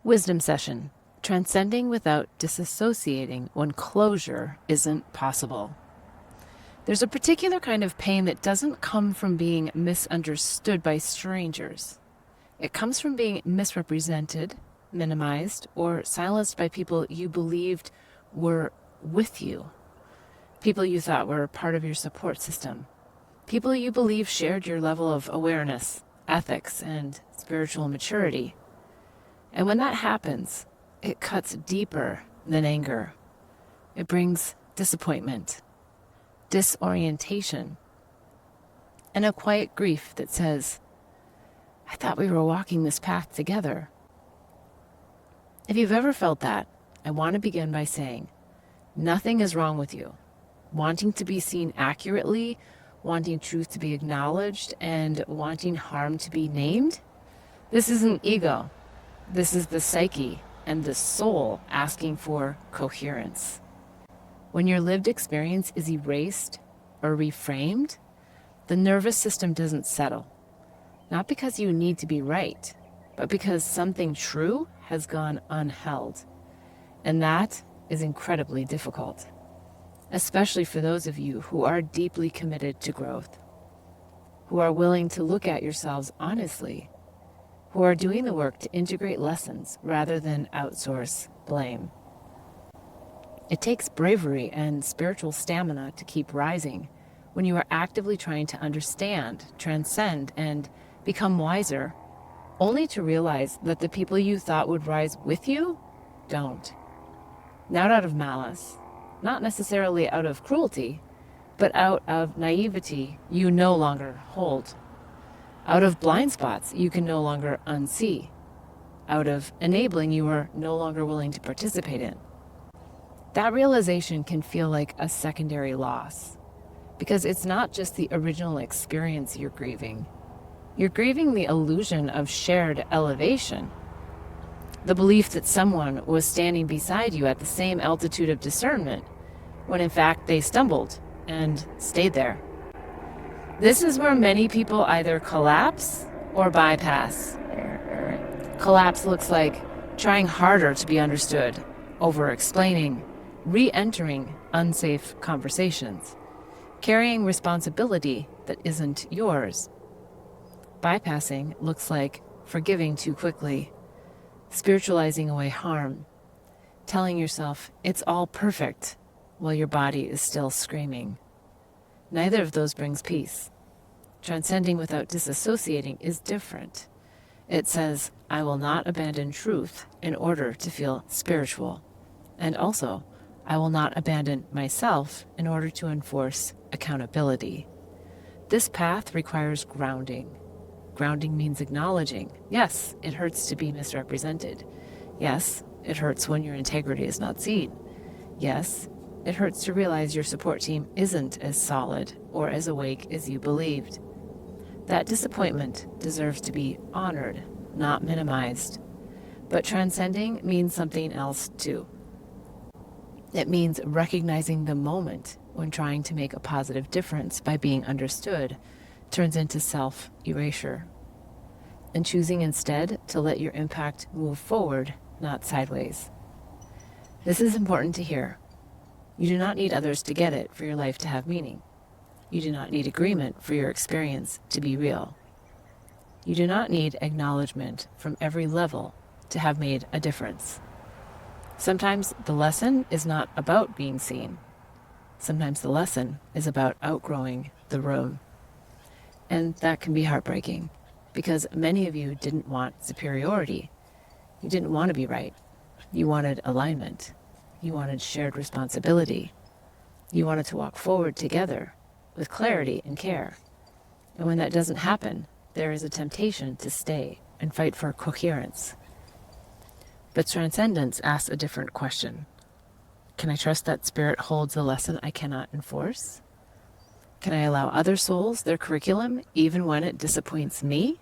Wisdom session. Transcending without disassociating when closure isn't possible. There's a particular kind of pain that doesn't come from being misunderstood by strangers. It comes from being misrepresented, minimized, or silenced by people you believed were with you. People you thought were part of your support system. People you believe shared your level of awareness, ethics, and spiritual maturity. And when that happens, it cuts deeper than anger. It brings disappointment, disorientation, and a quiet grief that says, I thought we were walking this path together. If you've ever felt that, I want to begin by saying, nothing is wrong with you. Wanting to be seen accurately, wanting truth to be acknowledged, and wanting harm to be named, this isn't ego. This is the psyche and the soul asking for coherence. When your lived experience is erased or reframed, the nervous system doesn't settle. Not because you need to be right, but because something true has gone unheld. And that is incredibly difficult, especially for those of you who are deeply committed to growth, who are willing to look at yourselves honestly, who are doing the work to integrate lessons rather than outsource blame. It takes bravery and spiritual stamina to keep rising when you are actively trying to understand, transcend, and become wiser, only to realize that the people you thought would rise with you don't. Not out of malice, not necessarily out of cruelty, but out of naivety you no longer hold. Out of blind spots you can no longer unsee. Out of enabling you are no longer willing to participate in. That realization can feel like a secondary loss, because it's not just the original experience you're grieving. You're grieving the illusion of shared elevation, the belief that someone was standing beside you at the same altitude of discernment, when in fact they stumbled and stayed there. This is where many people either collapse or bypass. Collapse looks like trying harder to be understood, over-explaining, re-entering unsafe conversations, carrying responsibility that isn't yours. Bypassing looks like forgiving too quickly, spiritualizing away harm, telling yourself it's all perfect while your body is still screaming. Neither of those brings peace. Transcending without disassociating is different. It says, I will not abandon truth in order to feel spiritual. And also, I will not abandon myself in order to enforce accountability. This path requires grounding. Grounding means acknowledging, yes, it hurts to be misrepresented. Yes, it hurts when your integrity is not seen. Yes, it hurts to realize your support team isn't as solid or as awake as you believed. That disappointment deserves to be honored, not minimized. But transcending means something else too. It means recognizing the moment when trying to make a positive difference by being understood turns into self-erasure, and choosing instead to let your impact move forward, not sideways. This is important to hear. You do not need others to get it for your life to have meaning. You do not need agreement for your experience to be real. You do not need acknowledgement from every level to have made a difference. Sometimes the lesson is not about being seen. Sometimes the lesson is about outgrowing the room. And that can be heartbreaking, because many of you didn't want superiority. You didn't want to be right. You wanted alignment. You wanted shared responsibility. You wanted to walk forward together with clarity and care. And when that doesn't happen, there is a temptation to stay and fight for coherence. But transcendence asks a different question. Can I trust that spirit holds a lesson I cannot enforce? Can I allow other souls their curriculum even when it disappoints me?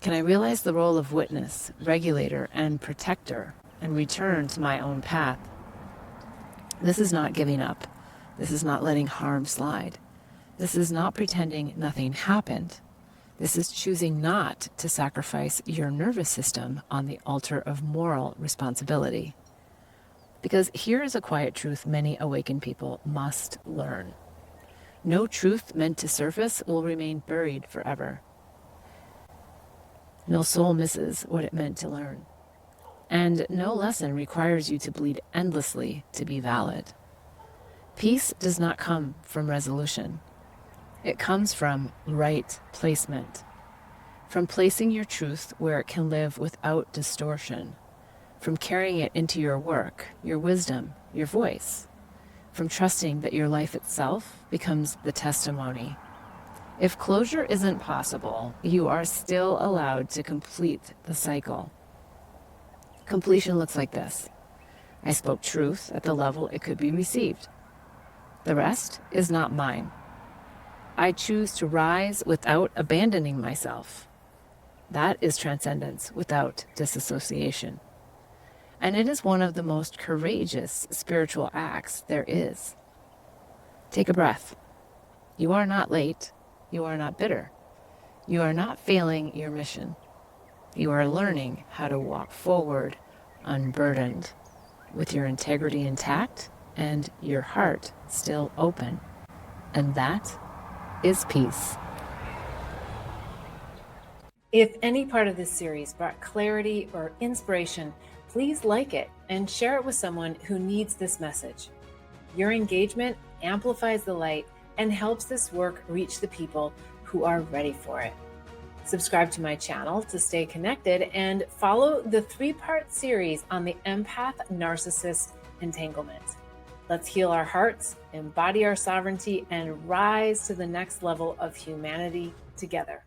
Can I realize the role of witness, regulator, and protector and return to my own path? This is not giving up. This is not letting harm slide. This is not pretending nothing happened. This is choosing not to sacrifice your nervous system on the altar of moral responsibility. Because here is a quiet truth many awakened people must learn. No truth meant to surface will remain buried forever. No soul misses what it meant to learn. And no lesson requires you to bleed endlessly to be valid. Peace does not come from resolution. It comes from right placement, from placing your truth where it can live without distortion, from carrying it into your work, your wisdom, your voice, from trusting that your life itself becomes the testimony. If closure isn't possible, you are still allowed to complete the cycle. Completion looks like this. I spoke truth at the level it could be received. The rest is not mine. I choose to rise without abandoning myself. That is transcendence without disassociation. And it is one of the most courageous spiritual acts there is. Take a breath. You are not late. You are not bitter. You are not failing your mission. You are learning how to walk forward unburdened, with your integrity intact and your heart still open. And that is peace. If any part of this series brought clarity or inspiration, please like it and share it with someone who needs this message. Your engagement amplifies the light and helps this work reach the people who are ready for it. Subscribe to my channel to stay connected and follow the 3-part series on the empath narcissist entanglement. Let's heal our hearts, embody our sovereignty, and rise to the next level of humanity together.